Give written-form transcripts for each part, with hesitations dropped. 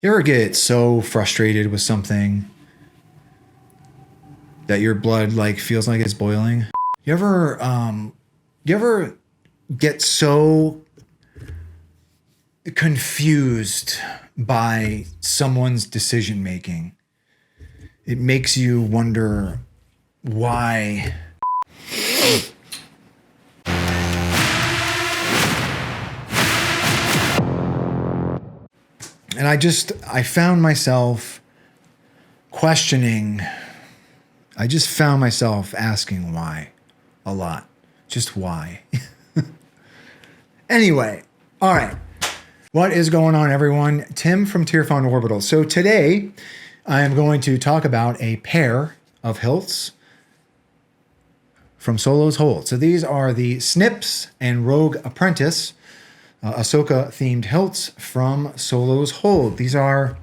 You ever get so frustrated with something that your blood like feels like it's boiling? You ever get so confused by someone's decision making? It makes you wonder why. And I found myself questioning. I just found myself asking why a lot. Just why. Anyway, all right. What is going on, everyone? Tim from Tearfund Orbital. So today I am going to talk about a pair of hilts from Solo's Hold. So these are the Snips and Rogue Apprentice Ahsoka themed hilts from Solo's Hold. These are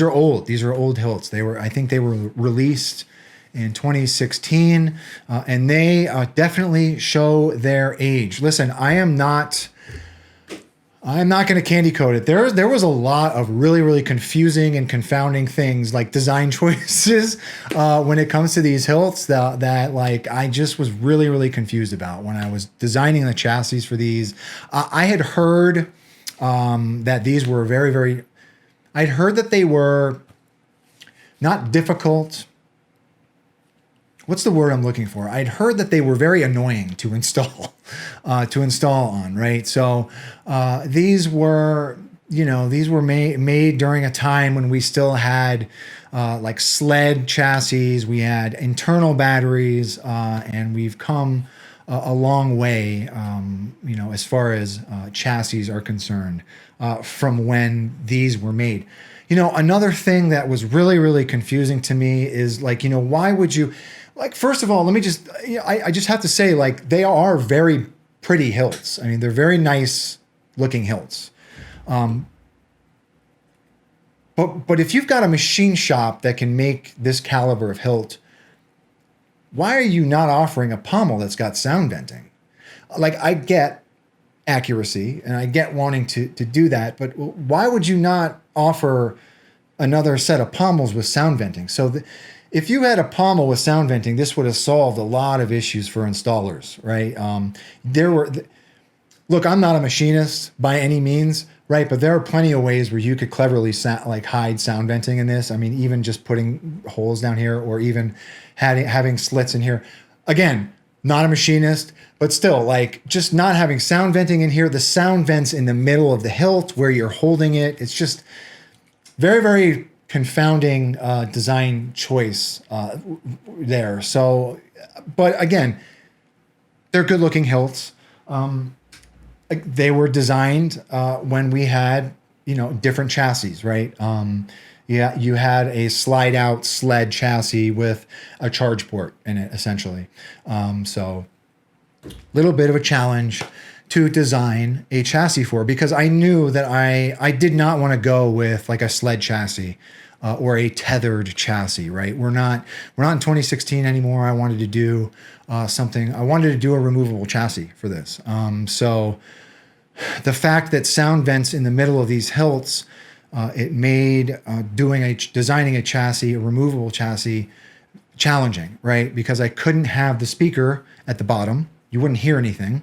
old. These are old hilts. I think they were released in 2016, and they definitely show their age. Listen, I'm not going to candy coat it. There was a lot of really confusing and confounding things, like design choices, when it comes to these hilts that like I just was really confused about when I was designing the chassis for these. I had heard that these were I'd heard that they were not difficult. What's the word I'm looking for? I'd heard that they were very annoying to install, on, right? So these were made during a time when we still had like sled chassis. We had internal batteries, and we've come a long way, as far as chassis are concerned, from when these were made. Another thing that was really confusing to me is like, why would you? Like, first of all, let me just, I just have to say, like, they are very pretty hilts. I mean, they're very nice looking hilts. But if you've got a machine shop that can make this caliber of hilt, why are you not offering a pommel that's got sound venting? Like, I get accuracy and I get wanting to do that, but why would you not offer another set of pommels with sound venting? So if you had a pommel with sound venting, this would have solved a lot of issues for installers, right? Look, I'm not a machinist by any means, right? But there are plenty of ways where you could cleverly hide sound venting in this. I mean, even just putting holes down here, or even having slits in here. Again, not a machinist, but still, like, just not having sound venting in here. The sound vents in the middle of the hilt where you're holding it. It's just very confounding design choice there. So, but again, they're good looking hilts. They were designed when we had, different chassis, right? Yeah, you had a slide out sled chassis with a charge port in it, essentially. So little bit of a challenge to design a chassis for, because I knew that I did not want to go with like a sled chassis or a tethered chassis, right? We're not in 2016 anymore. I wanted to do something. I wanted to do a removable chassis for this. So the fact that sound vents in the middle of these hilts, it made designing a chassis, a removable chassis, challenging, right? Because I couldn't have the speaker at the bottom. You wouldn't hear anything.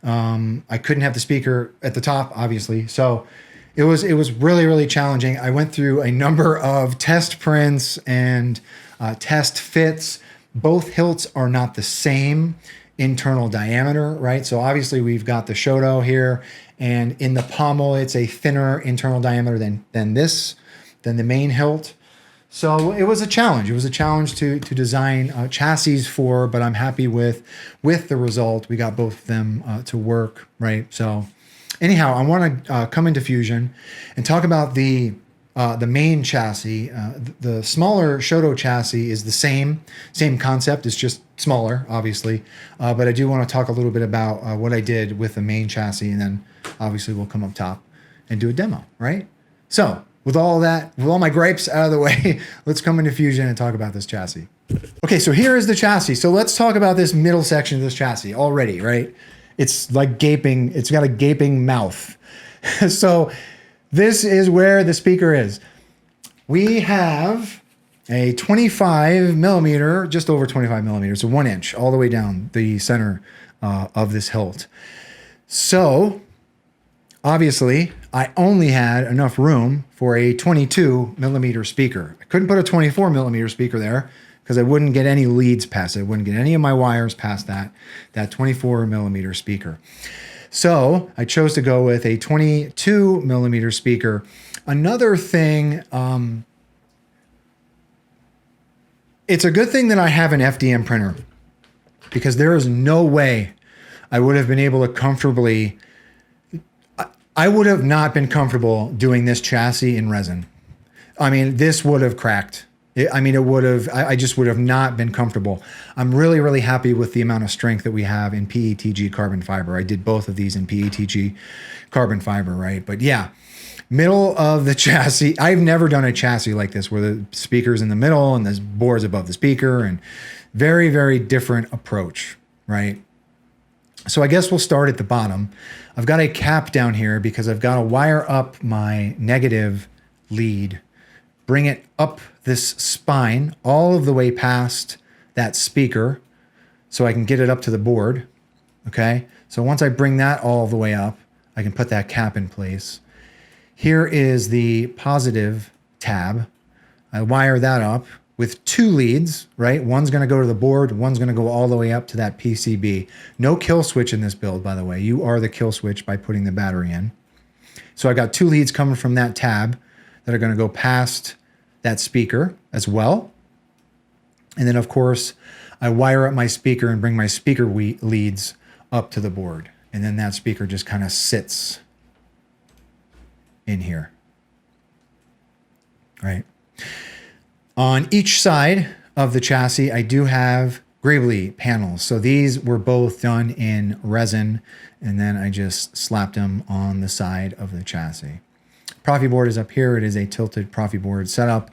I couldn't have the speaker at the top, obviously. So it was really challenging. I went through a number of test prints and test fits. Both hilts are not the same internal diameter, right? So obviously we've got the shoto here, and in the pommel, it's a thinner internal diameter than the main hilt. So it was a challenge. It was a challenge to design chassis for, but I'm happy with the result. We got both of them to work, right? So anyhow, I want to come into Fusion and talk about the main chassis. The smaller shoto chassis is the same concept. It's just smaller, obviously. But I do want to talk a little bit about what I did with the main chassis, and then obviously we'll come up top and do a demo, right? So with all my gripes out of the way, let's come into Fusion and talk about this chassis. Okay, so here is the chassis. So let's talk about this middle section of this chassis already, right? It's like gaping. It's got a gaping mouth. So This is where the speaker is. We have a 25 millimeter, just over 25 millimeters, so 1 inch all the way down the center of this hilt. So obviously I only had enough room for a 22 millimeter speaker. I couldn't put a 24 millimeter speaker there because I wouldn't get any leads past it. I wouldn't get any of my wires past that 24 millimeter speaker. So I chose to go with a 22 millimeter speaker. Another thing, it's a good thing that I have an FDM printer, because there is no way I would have been able to comfortably, I would have not been comfortable doing this chassis in resin. I mean, this would have cracked. It would have, I just would have not been comfortable. I'm really, really happy with the amount of strength that we have in PETG carbon fiber. I did both of these in PETG carbon fiber, right? But yeah, middle of the chassis. I've never done a chassis like this where the speaker's in the middle and the board's above the speaker, and very, very different approach, right? So I guess we'll start at the bottom. I've got a cap down here because I've got to wire up my negative lead, bring it up this spine all of the way past that speaker so I can get it up to the board. Okay, so once I bring that all the way up, I can put that cap in place. Here is the positive tab. I wire that up with 2 leads, right? One's going to go to the board, one's going to go all the way up to that PCB. No kill switch in this build, by the way. You are the kill switch by putting the battery in. So I got 2 leads coming from that tab that are going to go past that speaker as well. And then of course, I wire up my speaker and bring my speaker leads up to the board. And then that speaker just kind of sits in here, right? On each side of the chassis, I do have Gravely panels. So these were both done in resin, and then I just slapped them on the side of the chassis. Proffie board is up here. It is a tilted Proffie board setup.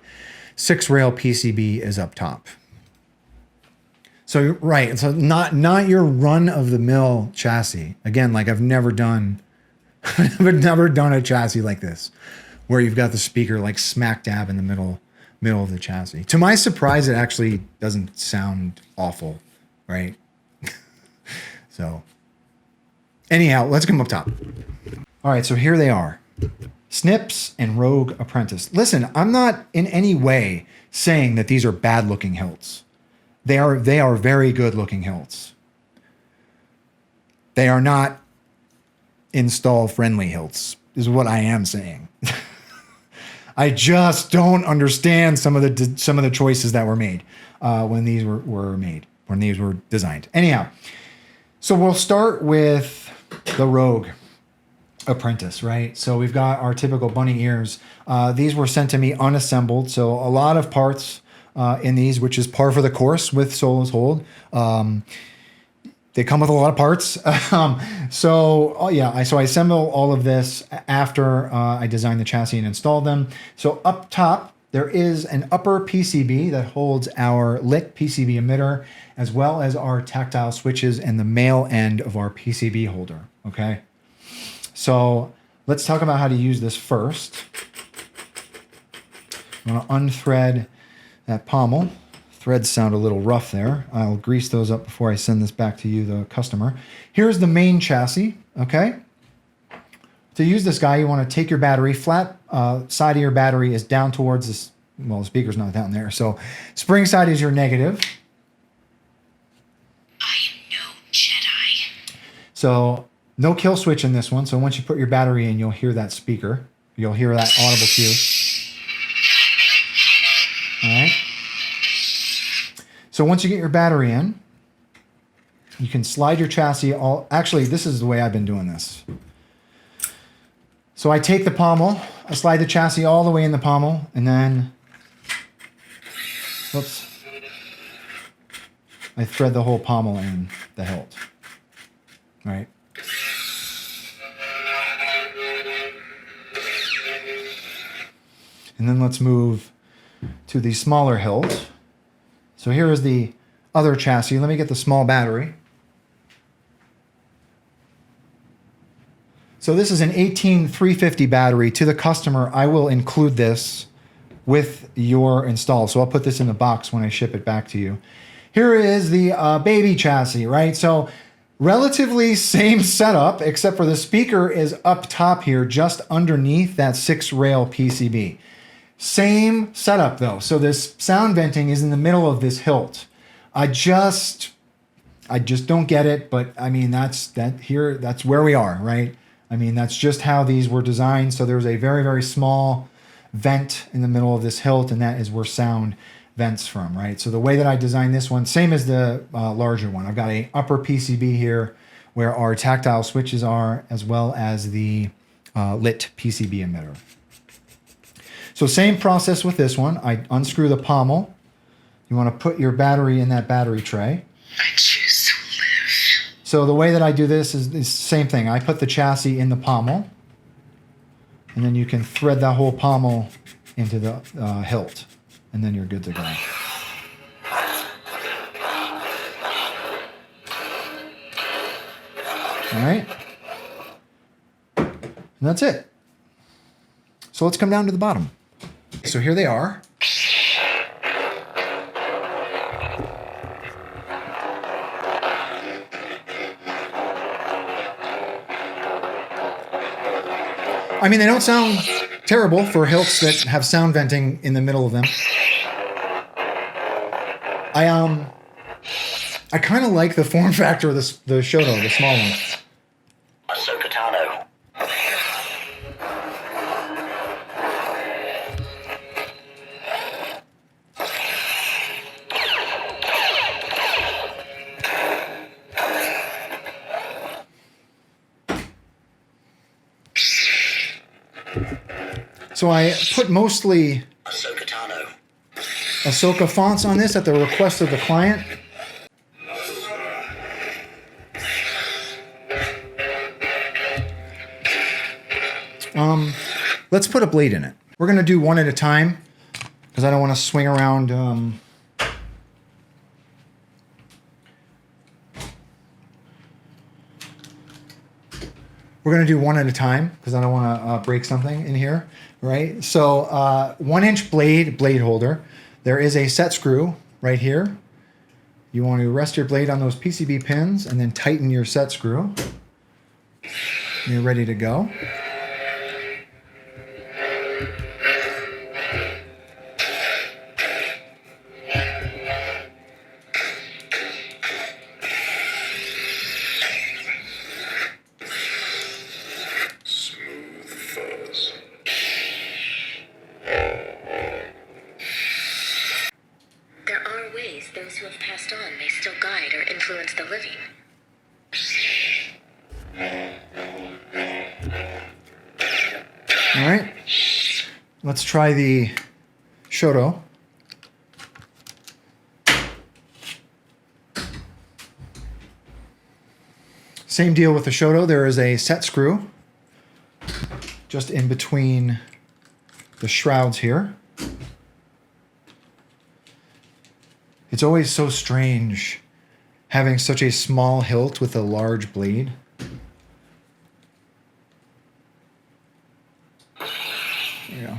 6-rail PCB is up top. So right, so not your run-of-the-mill chassis. Again, like I've never done a chassis like this, where you've got the speaker like smack dab in the middle of the chassis. To my surprise, it actually doesn't sound awful, right? So anyhow, let's come up top. All right, so here they are. Snips and Rogue Apprentice. Listen, I'm not in any way saying that these are bad looking hilts. They are very good looking hilts. They are not install friendly hilts, is what I am saying. I just don't understand some of the choices that were made when these when these were designed. Anyhow, so we'll start with the Rogue Apprentice, right? So we've got our typical bunny ears. These were sent to me unassembled, so a lot of parts in these, which is par for the course with Solo's Hold. They come with a lot of parts. So I assemble all of this after I designed the chassis and installed them. So up top, there is an upper PCB that holds our lit PCB emitter, as well as our tactile switches and the male end of our PCB holder, okay? So let's talk about how to use this first. I'm gonna unthread that pommel. Threads sound a little rough there. I'll grease those up before I send this back to you, the customer. Here's the main chassis, okay? To use this guy, you wanna take your battery, flat side of your battery is down towards this, well, the speaker's not down there, so spring side is your negative. I am no Jedi. So no kill switch in this one, so once you put your battery in, you'll hear that speaker. You'll hear that audible cue. All right. So once you get your battery in, you can slide your chassis all, actually, this is the way I've been doing this. So I take the pommel, I slide the chassis all the way in the pommel, and then, whoops, I thread the whole pommel in the hilt, right? And then let's move to the smaller hilt. So here is the other chassis. Let me get the small battery. So this is an 18350 battery. To the customer, I will include this with your install. So I'll put this in the box when I ship it back to you. Here is the baby chassis, right? So relatively same setup, except for the speaker is up top here, just underneath that 6-rail PCB. Same setup though. So this sound venting is in the middle of this hilt. I just don't get it, but I mean, that's where we are, right? I mean, that's just how these were designed. So there's a very, very small vent in the middle of this hilt, and that is where sound vents from, right? So the way that I designed this one, same as the larger one. I've got a upper PCB here where our tactile switches are, as well as the lit PCB emitter. So same process with this one. I unscrew the pommel. You want to put your battery in that battery tray. I choose to live. So the way that I do this is the same thing. I put the chassis in the pommel, and then you can thread that whole pommel into the hilt, and then you're good to go. All right. And that's it. So let's come down to the bottom. So here they are. I mean, they don't sound terrible for hilts that have sound venting in the middle of them. I kind of like the form factor of the shoto, the small one. Ahsokas. So I put mostly Ahsoka fonts on this at the request of the client. Let's put a blade in it. We're going to do one at a time because I don't want to swing around. We're going to do one at a time because I don't want to break something in here, right? So 1-inch blade holder. There is a set screw right here. You want to rest your blade on those PCB pins and then tighten your set screw. You're ready to go. Those who have passed on may still guide or influence the living. All right, let's try the shoto. Same deal with the shoto. There is a set screw just in between the shrouds here. It's always so strange having such a small hilt with a large blade. There you go.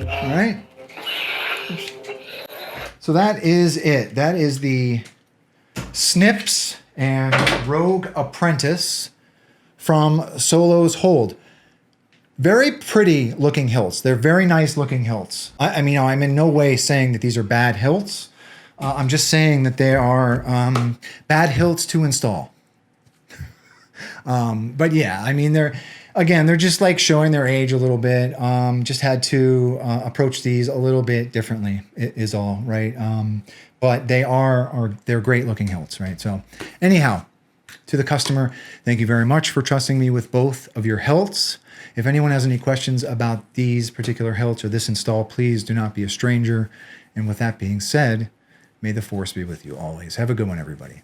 All right. So that is it. That is the Snips and Rogue Apprentice from Solo's Hold. Very pretty looking hilts. They're very nice looking hilts. I mean, I'm in no way saying that these are bad hilts. I'm just saying that they are bad hilts to install. But yeah, I mean, they're just like showing their age a little bit. Just had to approach these a little bit differently is all, right? But they're great looking hilts, right? So anyhow, to the customer, thank you very much for trusting me with both of your hilts. If anyone has any questions about these particular hilts or this install, please do not be a stranger. And with that being said, may the force be with you always. Have a good one, everybody.